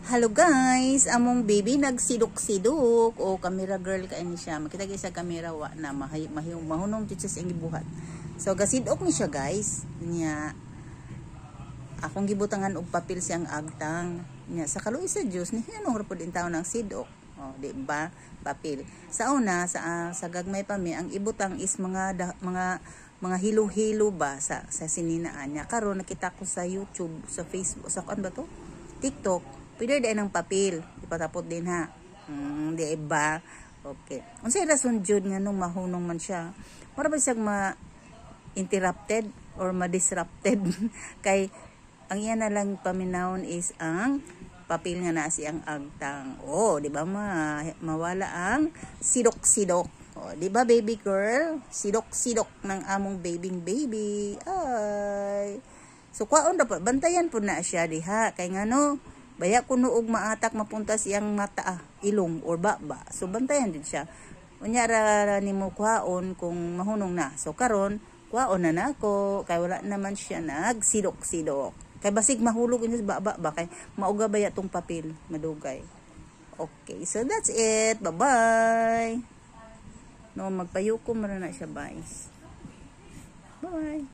Hello guys, among baby nagsidok-sidok o camera girl kaini siya. Makita gyud sa camera wa na mahunong jud sa iyang gibuhat. So gasidok ni siya guys. Nya akong gibutangan og papel siyang agtang. Nya sa kaluoy sa Dios ni anong ra pud in tawo ng sidok. Oh, di ba? Papel. Sa una sa gagmay pa mi ang ibutang is mga hilo-hilo ba sa sininaan niya. Karon nakita ko sa YouTube, sa Facebook, sa kan ba to? TikTok. Pwede din ng papel. Ipatapot din ha. Di ba? Okay. Unsay rason jud nga nung mahunong man siya? Mara ba siyang ma-interrupted or ma-disrupted? Kay ang iyan na lang paminawon is ang papel nga na siyang agtang. Oh, di ba mawala ang sidok-sidok. Oh, di ba baby girl? Sidok-sidok ng among baby. Ay. So kwaon dapat bantayan po na siya diha kay ngano baya kuno og maatak mapunta siyang mata, ilong or baba. So bantayan din siya. Unya ra nimo kwaon kung mahunong na. So karon kwaon na nako kay wala naman siya nagsidok-sidok. Kay basig mahulog ini sa baba kay mauga baya tong papel madugay. Okay, so that's it. Bye-bye. No magpayukom ra na siya guys. Bye.